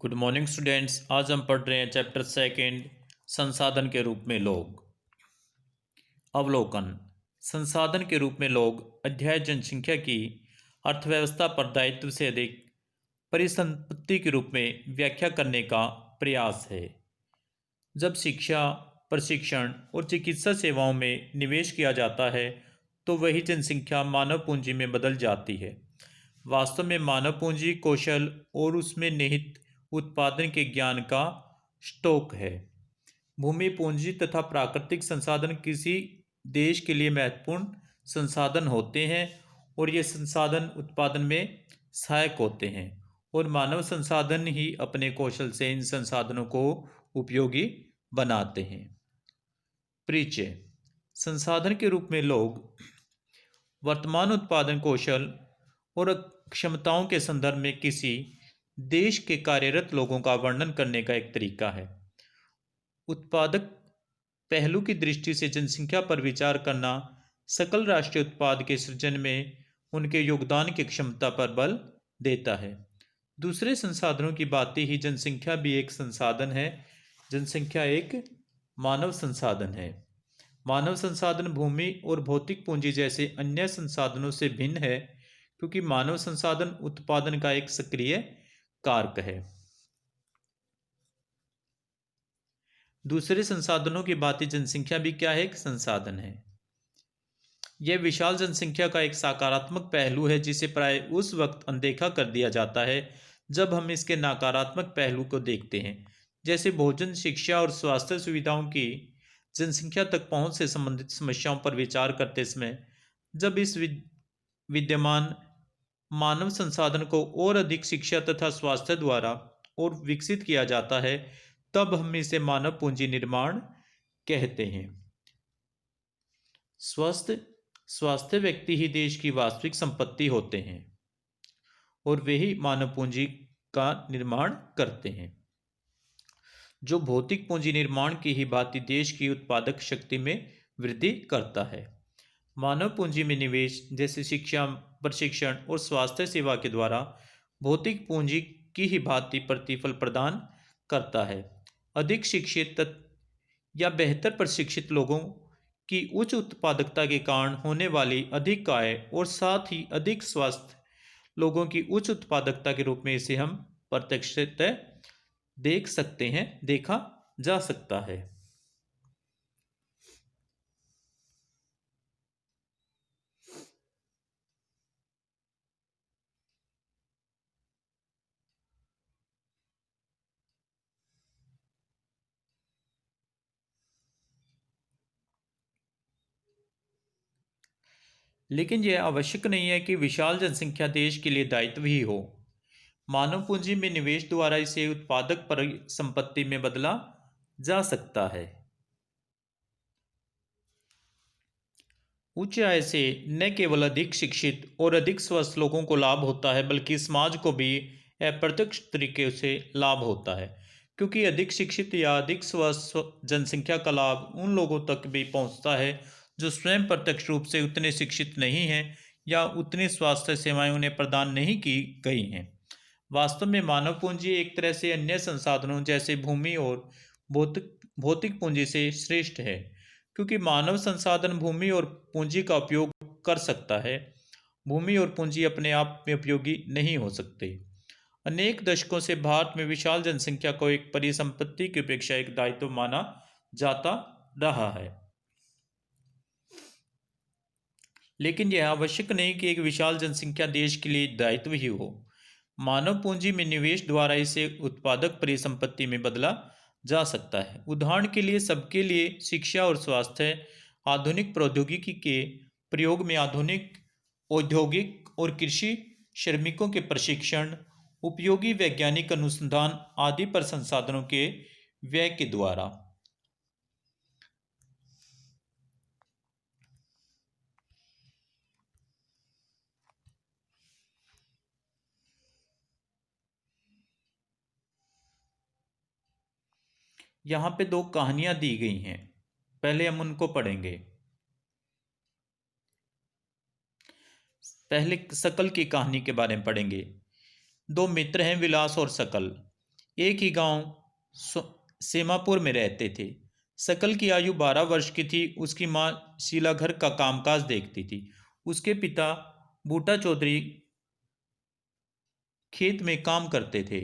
Good morning students. आज हम पढ़ रहे हैं चैप्टर सेकंड, संसाधन के रूप में लोग। अवलोकन। संसाधन के रूप में लोग अध्याय जनसंख्या की अर्थव्यवस्था पर दायित्व से अधिक परिसंपत्ति के रूप में व्याख्या करने का प्रयास है। जब शिक्षा, प्रशिक्षण और चिकित्सा सेवाओं में निवेश किया जाता है तो वही जनसंख्या मानव पूंजी में बदल जाती है। वास्तव में मानव पूंजी कौशल और उसमें निहित उत्पादन के ज्ञान का स्टॉक है। भूमि पूंजी तथा प्राकृतिक संसाधन किसी देश के लिए महत्वपूर्ण संसाधन होते हैं और ये संसाधन उत्पादन में सहायक होते हैं, और मानव संसाधन ही अपने कौशल से इन संसाधनों को उपयोगी बनाते हैं। परिचय। संसाधन के रूप में लोग वर्तमान उत्पादन कौशल और क्षमताओं के संदर्भ में किसी देश के कार्यरत लोगों का वर्णन करने का एक तरीका है। उत्पादक पहलू की दृष्टि से जनसंख्या पर विचार करना सकल राष्ट्रीय उत्पाद के सृजन में उनके योगदान की क्षमता पर बल देता है। दूसरे संसाधनों की भांति ही जनसंख्या भी एक संसाधन है। जनसंख्या एक मानव संसाधन है। मानव संसाधन भूमि और भौतिक पूंजी जैसे अन्य संसाधनों से भिन्न है, क्योंकि मानव संसाधन उत्पादन का एक सक्रिय कारक है। दूसरे संसाधनों की भांति जनसंख्या भी क्या है? एक संसाधन है। यह विशाल जनसंख्या का एक सकारात्मक पहलू है जिसे प्राय उस वक्त अनदेखा कर दिया जाता है जब हम इसके नकारात्मक पहलू को देखते हैं, जैसे भोजन, शिक्षा और स्वास्थ्य सुविधाओं की जनसंख्या तक पहुंच से संबंधित समस्याओं पर विचार करते समय जब इस विद्यमान मानव संसाधन को और अधिक शिक्षा तथा स्वास्थ्य द्वारा और विकसित किया जाता है, तब हम इसे मानव पूंजी निर्माण कहते हैं। स्वास्थ्य व्यक्ति ही देश की वास्तविक संपत्ति होते हैं और वे ही मानव पूंजी का निर्माण करते हैं, जो भौतिक पूंजी निर्माण की ही भांति देश की उत्पादक शक्ति में वृद्धि करता है। मानव पूंजी में निवेश जैसे शिक्षा, प्रशिक्षण और स्वास्थ्य सेवा के द्वारा भौतिक पूंजी की ही भांति प्रतिफल प्रदान करता है। अधिक शिक्षित या बेहतर प्रशिक्षित लोगों की उच्च उत्पादकता के कारण होने वाली अधिक आय और साथ ही अधिक स्वस्थ लोगों की उच्च उत्पादकता के रूप में इसे हम प्रत्यक्षतः देखा जा सकता है। लेकिन यह आवश्यक नहीं है कि विशाल जनसंख्या देश के लिए दायित्व ही हो। मानव पूंजी में निवेश द्वारा इसे उत्पादक परिसंपत्ति में बदला जा सकता है। उच्च आय से न केवल अधिक शिक्षित और अधिक स्वस्थ लोगों को लाभ होता है, बल्कि समाज को भी अप्रत्यक्ष तरीके से लाभ होता है, क्योंकि अधिक शिक्षित या अधिक स्वस्थ जनसंख्या का लाभ उन लोगों तक भी पहुंचता है जो स्वयं प्रत्यक्ष रूप से उतने शिक्षित नहीं हैं या उतनी स्वास्थ्य सेवाएं उन्हें प्रदान नहीं की गई हैं। वास्तव में मानव पूंजी एक तरह से अन्य संसाधनों जैसे भूमि और भौतिक पूंजी से श्रेष्ठ है, क्योंकि मानव संसाधन भूमि और पूंजी का उपयोग कर सकता है। भूमि और पूंजी अपने आप में उपयोगी नहीं हो सकते। अनेक दशकों से भारत में विशाल जनसंख्या को एक परिसंपत्ति की अपेक्षा एक दायित्व माना जाता रहा है। लेकिन यह आवश्यक नहीं कि एक विशाल जनसंख्या देश के लिए दायित्व ही हो। मानव पूंजी में निवेश द्वारा इसे उत्पादक परिसंपत्ति में बदला जा सकता है। उदाहरण के लिए, सबके लिए शिक्षा और स्वास्थ्य, आधुनिक प्रौद्योगिकी के प्रयोग में आधुनिक औद्योगिक और कृषि श्रमिकों के प्रशिक्षण, उपयोगी वैज्ञानिक अनुसंधान आदि पर संसाधनों के व्यय के द्वारा। यहाँ पे दो कहानियां दी गई हैं, पहले हम उनको पढ़ेंगे। पहले सकल की कहानी के बारे में पढ़ेंगे। दो मित्र हैं, विलास और सकल। एक ही गांव सेमापुर में रहते थे। सकल की आयु 12 वर्ष की थी। उसकी माँ शीला घर का कामकाज देखती थी। उसके पिता बूटा चौधरी खेत में काम करते थे।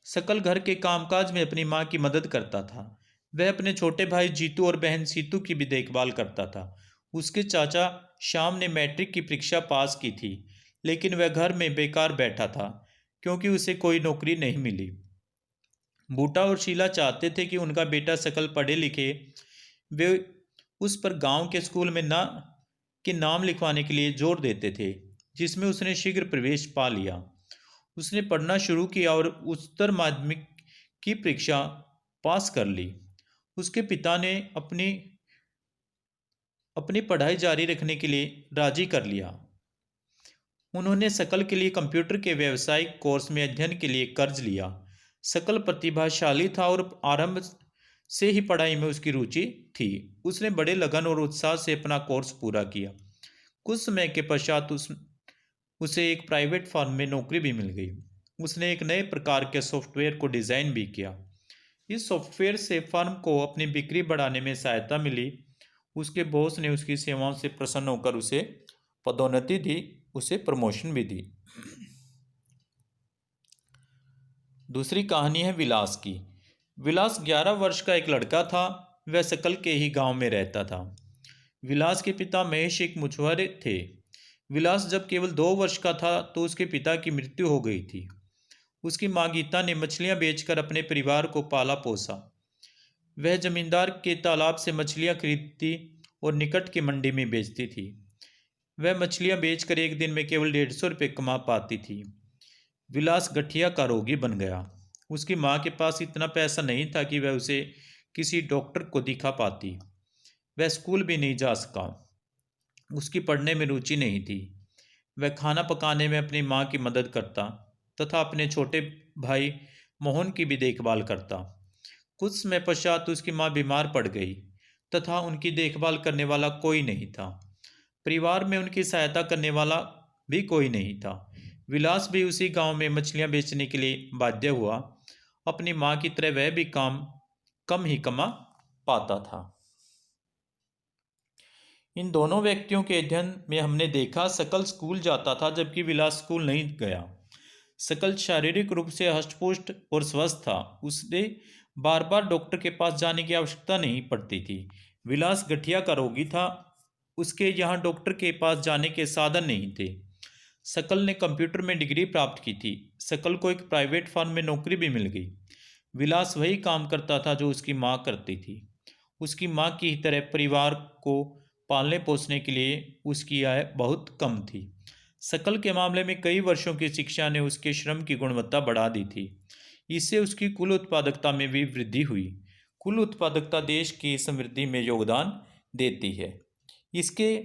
सकल घर के कामकाज में अपनी माँ की मदद करता था। वह अपने छोटे भाई जीतू और बहन सीतू की भी देखभाल करता था। उसके चाचा श्याम ने मैट्रिक की परीक्षा पास की थी, लेकिन वह घर में बेकार बैठा था क्योंकि उसे कोई नौकरी नहीं मिली। बूटा और शीला चाहते थे कि उनका बेटा सकल पढ़े लिखे। वे उस पर गांव के स्कूल में नाम लिखवाने के लिए जोर देते थे, जिसमें उसने शीघ्र प्रवेश पा लिया। उसने पढ़ना शुरू किया और उच्चतर माध्यमिक की परीक्षा पास कर ली। उसके पिता ने अपनी अपनी पढ़ाई जारी रखने के लिए राजी कर लिया। उन्होंने सकल के लिए कंप्यूटर के व्यावसायिक कोर्स में अध्ययन के लिए कर्ज लिया। सकल प्रतिभाशाली था और आरंभ से ही पढ़ाई में उसकी रुचि थी। उसने बड़े लगन और उत्साह से अपना कोर्स पूरा किया। कुछ समय के पश्चात उसे एक प्राइवेट फर्म में नौकरी भी मिल गई। उसने एक नए प्रकार के सॉफ्टवेयर को डिज़ाइन भी किया। इस सॉफ्टवेयर से फर्म को अपनी बिक्री बढ़ाने में सहायता मिली। उसके बॉस ने उसकी सेवाओं से प्रसन्न होकर उसे पदोन्नति दी, उसे प्रमोशन भी दी। दूसरी कहानी है विलास की। विलास 11 वर्ष का एक लड़का था। वह सकल के ही गांव में रहता था। विलास के पिता महेश एक मछुआरे थे। विलास जब केवल 2 वर्ष का था तो उसके पिता की मृत्यु हो गई थी। उसकी माँ गीता ने मछलियाँ बेचकर अपने परिवार को पाला पोसा। वह जमींदार के तालाब से मछलियाँ खरीदती और निकट की मंडी में बेचती थी। वह मछलियाँ बेचकर एक दिन में केवल 150 रुपये कमा पाती थी। विलास गठिया का रोगी बन गया। उसकी माँ के पास इतना पैसा नहीं था कि वह उसे किसी डॉक्टर को दिखा पाती। वह स्कूल भी नहीं जा सका। उसकी पढ़ने में रुचि नहीं थी। वह खाना पकाने में अपनी माँ की मदद करता तथा अपने छोटे भाई मोहन की भी देखभाल करता। कुछ समय पश्चात उसकी माँ बीमार पड़ गई तथा उनकी देखभाल करने वाला कोई नहीं था। परिवार में उनकी सहायता करने वाला भी कोई नहीं था। विलास भी उसी गांव में मछलियां बेचने के लिए बाध्य हुआ। अपनी माँ की तरह वह भी कम ही कमा पाता था। इन दोनों व्यक्तियों के अध्ययन में हमने देखा सकल स्कूल जाता था जबकि विलास स्कूल नहीं गया। सकल शारीरिक रूप से हष्टपुष्ट और स्वस्थ था। उसने बार बार डॉक्टर के पास जाने की आवश्यकता नहीं पड़ती थी। विलास गठिया का रोगी था। उसके यहाँ डॉक्टर के पास जाने के साधन नहीं थे। सकल ने कंप्यूटर में डिग्री प्राप्त की थी। सकल को एक प्राइवेट फर्म में नौकरी भी मिल गई। विलास वही काम करता था जो उसकी माँ करती थी। उसकी माँ की ही तरह परिवार को पालने पोसने के लिए उसकी आय बहुत कम थी। सकल के मामले में कई वर्षों की शिक्षा ने उसके श्रम की गुणवत्ता बढ़ा दी थी। इससे उसकी कुल उत्पादकता में भी वृद्धि हुई। कुल उत्पादकता देश की समृद्धि में योगदान देती है। इसके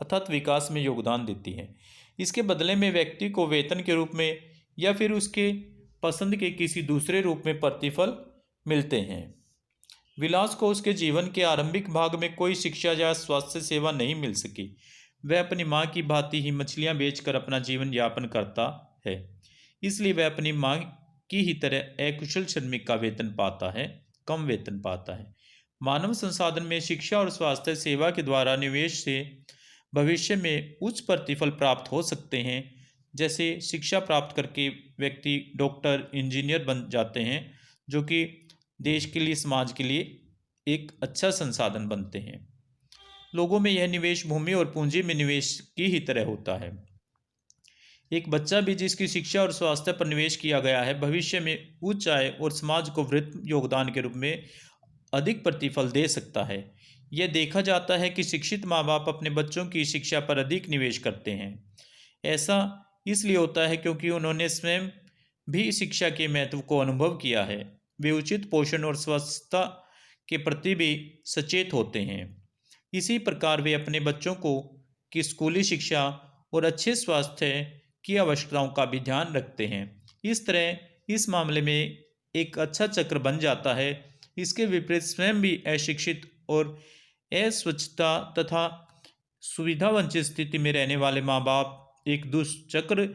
अथक विकास में योगदान देती है। इसके बदले में व्यक्ति को वेतन के रूप में या फिर उसके पसंद के किसी दूसरे रूप में प्रतिफल मिलते हैं। विलास को उसके जीवन के आरंभिक भाग में कोई शिक्षा या स्वास्थ्य सेवा नहीं मिल सकी। वह अपनी माँ की भांति ही मछलियाँ बेचकर अपना जीवन यापन करता है। इसलिए वह अपनी माँ की ही तरह अकुशल श्रमिक का वेतन पाता है, कम वेतन पाता है। मानव संसाधन में शिक्षा और स्वास्थ्य सेवा के द्वारा निवेश से भविष्य में उच्च प्रतिफल प्राप्त हो सकते हैं। जैसे शिक्षा प्राप्त करके व्यक्ति डॉक्टर, इंजीनियर बन जाते हैं, जो कि देश के लिए, समाज के लिए एक अच्छा संसाधन बनते हैं। लोगों में यह निवेश भूमि और पूंजी में निवेश की ही तरह होता है। एक बच्चा भी जिसकी शिक्षा और स्वास्थ्य पर निवेश किया गया है, भविष्य में उच्च आय और समाज को वृहत योगदान के रूप में अधिक प्रतिफल दे सकता है। यह देखा जाता है कि शिक्षित माँ बाप अपने बच्चों की शिक्षा पर अधिक निवेश करते हैं। ऐसा इसलिए होता है क्योंकि उन्होंने स्वयं भी शिक्षा के महत्व को अनुभव किया है। वे उचित पोषण और स्वच्छता के प्रति भी सचेत होते हैं। इसी प्रकार वे अपने बच्चों को की स्कूली शिक्षा और अच्छे स्वास्थ्य की आवश्यकताओं का भी ध्यान रखते हैं। इस तरह इस मामले में एक अच्छा चक्र बन जाता है। इसके विपरीत स्वयं भी अशिक्षित और अस्वच्छता तथा सुविधा वंचित स्थिति में रहने वाले माँ बाप एक दुष्चक्र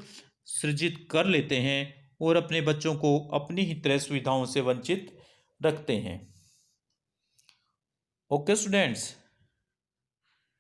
सृजित कर लेते हैं और अपने बच्चों को अपनी ही तरह सुविधाओं से वंचित रखते हैं। Okay students,